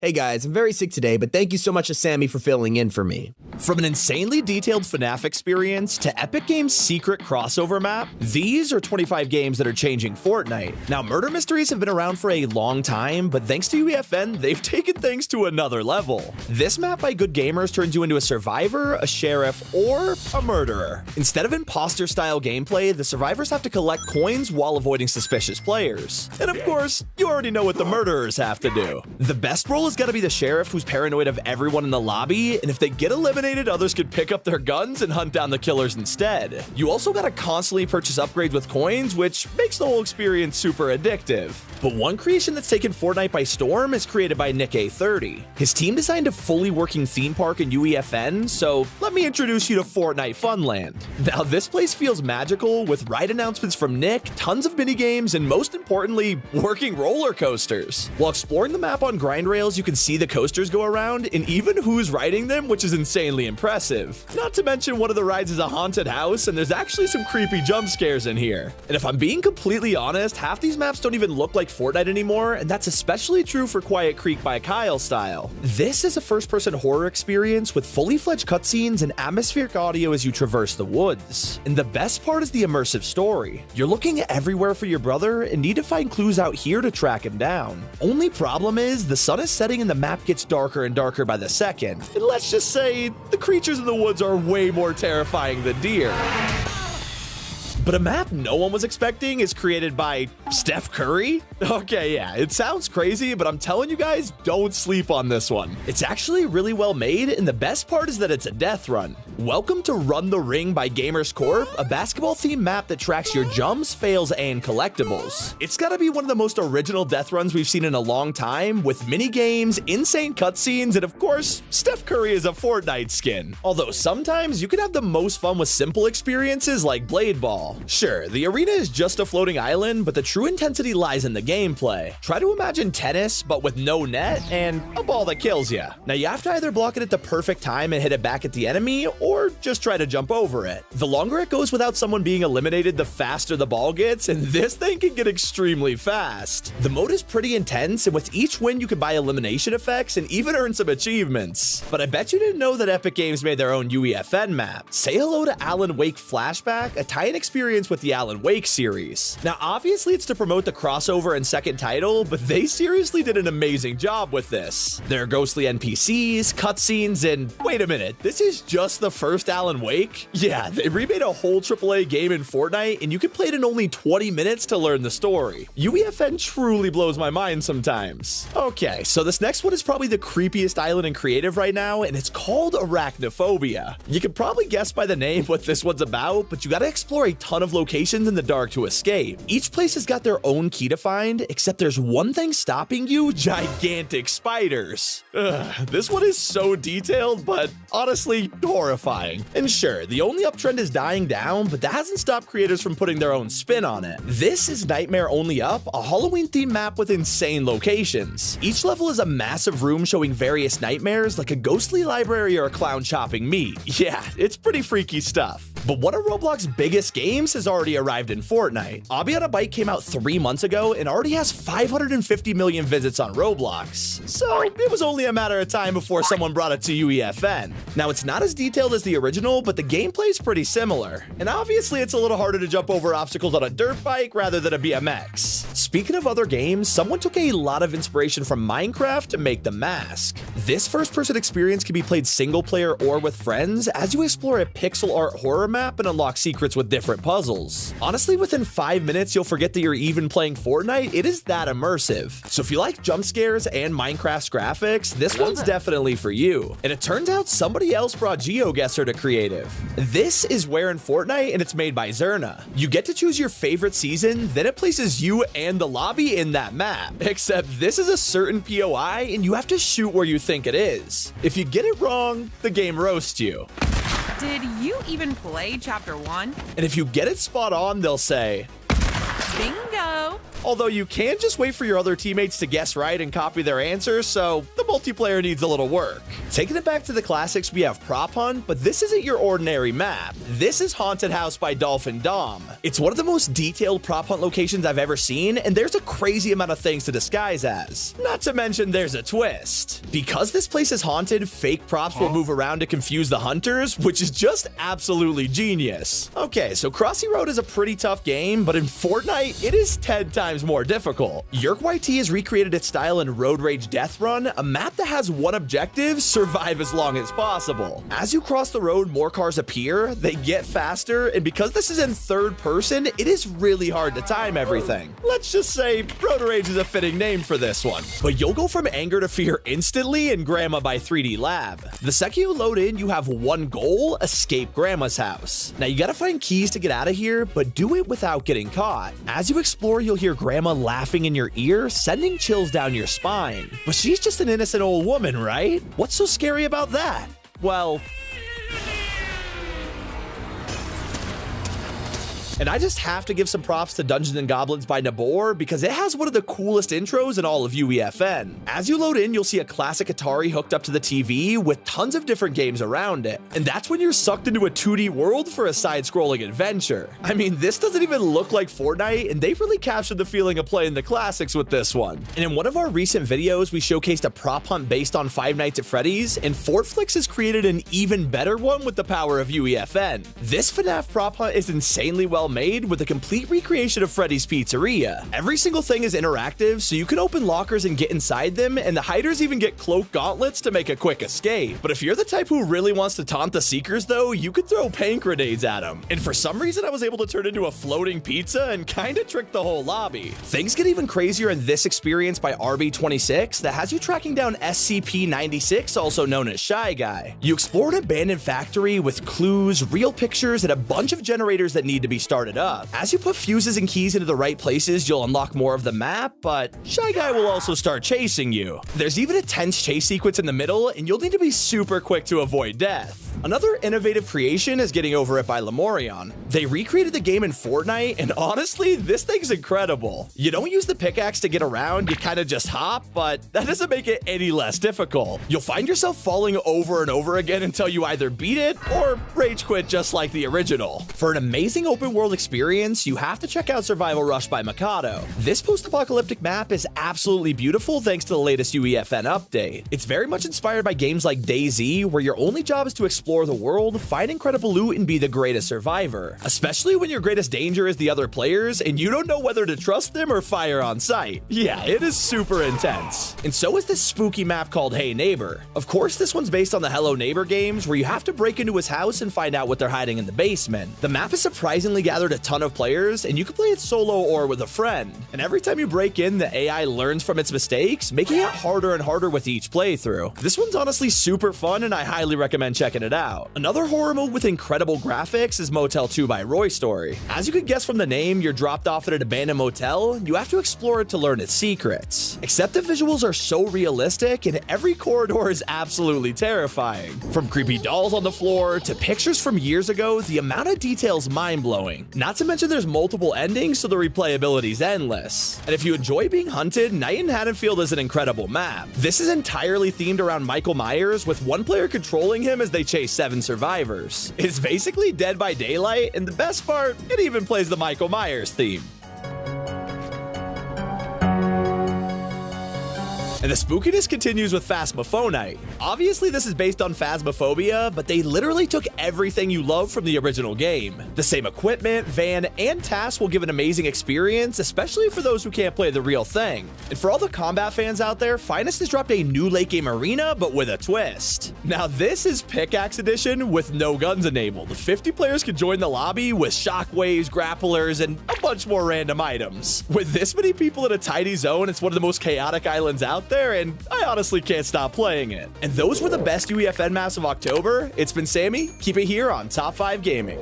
Hey guys, I'm very sick today, but thank you so much to Sammy for filling in for me. From an insanely detailed FNAF experience to Epic Games' secret crossover map, these are 25 games that are changing Fortnite. Now, murder mysteries have been around for a long time, but thanks to UEFN, they've taken things to another level. This map by Good Gamers turns you into a survivor, a sheriff, or a murderer. Instead of imposter-style gameplay, the survivors have to collect coins while avoiding suspicious players. And of course, you already know what the murderers have to do. The best role is gotta be the sheriff, who's paranoid of everyone in the lobby, and if they get eliminated, others could pick up their guns and hunt down the killers instead. You also gotta constantly purchase upgrades with coins, which makes the whole experience super addictive. But one creation that's taken Fortnite by storm is created by Nick A30. His team designed a fully working theme park in UEFN, so let me introduce you to Fortnite Funland. Now, this place feels magical, with ride announcements from Nick, tons of minigames, and most importantly, working roller coasters. While exploring the map on grind rails, you can see the coasters go around, and even who's riding them, which is insanely impressive. Not to mention, one of the rides is a haunted house, and there's actually some creepy jump scares in here. And if I'm being completely honest, half these maps don't even look like Fortnite anymore, and that's especially true for Quiet Creek by Kyle style. This is a first-person horror experience with fully fledged cutscenes and atmospheric audio as you traverse the woods. And the best part is the immersive story. You're looking everywhere for your brother and need to find clues out here to track him down. Only problem is, the sun is setting and the map gets darker and darker by the second. And let's just say, the creatures in the woods are way more terrifying than deer. But a map no one was expecting is created by Steph Curry? Okay, yeah, it sounds crazy, but I'm telling you guys, don't sleep on this one. It's actually really well made, and the best part is that it's a death run. Welcome to Run the Ring by Gamers Corp, a basketball-themed map that tracks your jumps, fails, and collectibles. It's gotta be one of the most original death runs we've seen in a long time, with mini-games, insane cutscenes, and of course, Steph Curry is a Fortnite skin. Although sometimes you can have the most fun with simple experiences like Blade Ball. Sure, the arena is just a floating island, but the true intensity lies in the gameplay. Try to imagine tennis, but with no net and a ball that kills you. Now, you have to either block it at the perfect time and hit it back at the enemy, or just try to jump over it. The longer it goes without someone being eliminated, the faster the ball gets, and this thing can get extremely fast. The mode is pretty intense, and with each win, you can buy elimination effects and even earn some achievements. But I bet you didn't know that Epic Games made their own UEFN map. Say hello to Alan Wake Flashback, a tie-in experience with the Alan Wake series. Now, obviously it's to promote the crossover and second title, but they seriously did an amazing job with this. There are ghostly NPCs, cutscenes, and wait a minute, this is just the first Alan Wake? Yeah, they remade a whole AAA game in Fortnite, and you can play it in only 20 minutes to learn the story. UEFN truly blows my mind sometimes. Okay, so this next one is probably the creepiest island in creative right now, and it's called Arachnophobia. You can probably guess by the name what this one's about, but you gotta explore a ton of locations in the dark to escape. Each place has got their own key to find, except there's one thing stopping you: gigantic spiders. This one is so detailed, but honestly horrifying. And sure, the only uptrend is dying down, but that hasn't stopped creators from putting their own spin on it. This is Nightmare Only Up, a Halloween-themed map with insane locations. Each level is a massive room showing various nightmares, like a ghostly library or a clown chopping meat. Yeah, it's pretty freaky stuff. But one of Roblox's biggest games has already arrived in Fortnite. Obby on a Bike came out 3 months ago and already has 550 million visits on Roblox. So it was only a matter of time before someone brought it to UEFN. Now, it's not as detailed as the original, but the gameplay is pretty similar. And obviously it's a little harder to jump over obstacles on a dirt bike rather than a BMX. Speaking of other games, someone took a lot of inspiration from Minecraft to make The Mask. This first-person experience can be played single player or with friends as you explore a pixel art horror map and unlock secrets with different puzzles. Honestly, within 5 minutes, you'll forget that you're even playing Fortnite. It is that immersive. So if you like jump scares and Minecraft's graphics, this one's definitely for you. And it turns out somebody else brought GeoGuessr to creative. This is Where in Fortnite, and it's made by Zerna. You get to choose your favorite season, then it places you and the lobby in that map. Except this is a certain POI, and you have to shoot where you think it is. If you get it wrong, the game roasts you. Did you even play Chapter 1? And if you get it spot on, they'll say, Bingo! Although you can just wait for your other teammates to guess right and copy their answers, so the multiplayer needs a little work. Taking it back to the classics, we have Prop Hunt, but this isn't your ordinary map. This is Haunted House by Dolphin Dom. It's one of the most detailed prop hunt locations I've ever seen, and there's a crazy amount of things to disguise as. Not to mention there's a twist. Because this place is haunted, fake props will move around to confuse the hunters, which is just absolutely genius. Okay, so Crossy Road is a pretty tough game, but in Fortnite, it is 10 times more difficult. Yerk YT has recreated its style in Road Rage Death Run, a map that has one objective: survive as long as possible. As you cross the road, more cars appear, they get faster, and because this is in third person, it is really hard to time everything. Let's just say Road Rage is a fitting name for this one. But you'll go from anger to fear instantly in Grandma by 3D Lab. The second you load in, you have one goal: escape Grandma's house. Now you gotta find keys to get out of here, but do it without getting caught. As you explore, you'll hear Grandma laughing in your ear, sending chills down your spine. But she's just an innocent old woman, right? What's so scary about that? Well, and I just have to give some props to Dungeons & Goblins by Nabor because it has one of the coolest intros in all of UEFN. As you load in, you'll see a classic Atari hooked up to the TV with tons of different games around it. And that's when you're sucked into a 2D world for a side-scrolling adventure. I mean, this doesn't even look like Fortnite, and they really captured the feeling of playing the classics with this one. And in one of our recent videos, we showcased a prop hunt based on Five Nights at Freddy's, and Fortflix has created an even better one with the power of UEFN. This FNAF prop hunt is insanely well made with a complete recreation of Freddy's Pizzeria. Every single thing is interactive, so you can open lockers and get inside them, and the hiders even get cloak gauntlets to make a quick escape. But if you're the type who really wants to taunt the seekers though, you could throw paint grenades at them. And for some reason, I was able to turn into a floating pizza and kinda trick the whole lobby. Things get even crazier in this experience by RB26 that has you tracking down SCP-96, also known as Shy Guy. You explore an abandoned factory with clues, real pictures, and a bunch of generators that need to be started up. As you put fuses and keys into the right places, you'll unlock more of the map, but Shy Guy will also start chasing you. There's even a tense chase sequence in the middle, and you'll need to be super quick to avoid death. Another innovative creation is Getting Over It by Lemurion. They recreated the game in Fortnite, and honestly, this thing's incredible. You don't use the pickaxe to get around, you kinda just hop, but that doesn't make it any less difficult. You'll find yourself falling over and over again until you either beat it or rage quit just like the original. For an amazing open world experience, you have to check out Survival Rush by Mikado. This post-apocalyptic map is absolutely beautiful thanks to the latest UEFN update. It's very much inspired by games like DayZ, where your only job is to explore the world, find incredible loot, and be the greatest survivor. Especially when your greatest danger is the other players, and you don't know whether to trust them or fire on sight. Yeah, it is super intense. And so is this spooky map called Hey Neighbor. Of course, this one's based on the Hello Neighbor games, where you have to break into his house and find out what they're hiding in the basement. The map has surprisingly gathered a ton of players, and you can play it solo or with a friend. And every time you break in, the AI learns from its mistakes, making it harder and harder with each playthrough. This one's honestly super fun, and I highly recommend checking it out. Another horror mode with incredible graphics is Motel 2 by Roy Story. As you could guess from the name, you're dropped off at an abandoned motel, you have to explore it to learn its secrets. Except the visuals are so realistic, and every corridor is absolutely terrifying. From creepy dolls on the floor to pictures from years ago, the amount of detail is mind-blowing. Not to mention there's multiple endings, so the replayability is endless. And if you enjoy being hunted, Night in Haddonfield is an incredible map. This is entirely themed around Michael Myers, with one player controlling him as they chase 7 survivors. It's basically Dead by Daylight, and the best part, it even plays the Michael Myers theme. And the spookiness continues with Phasmophonite. Obviously, this is based on Phasmophobia, but they literally took everything you love from the original game. The same equipment, van, and tasks will give an amazing experience, especially for those who can't play the real thing. And for all the combat fans out there, Finest has dropped a new late game arena, but with a twist. Now, this is Pickaxe Edition with no guns enabled. 50 players can join the lobby with shockwaves, grapplers, and a bunch more random items. With this many people in a tiny zone, it's one of the most chaotic islands out there, and I honestly can't stop playing it. And those were the best UEFN maps of October. It's been Sammy. Keep it here on Top 5 Gaming.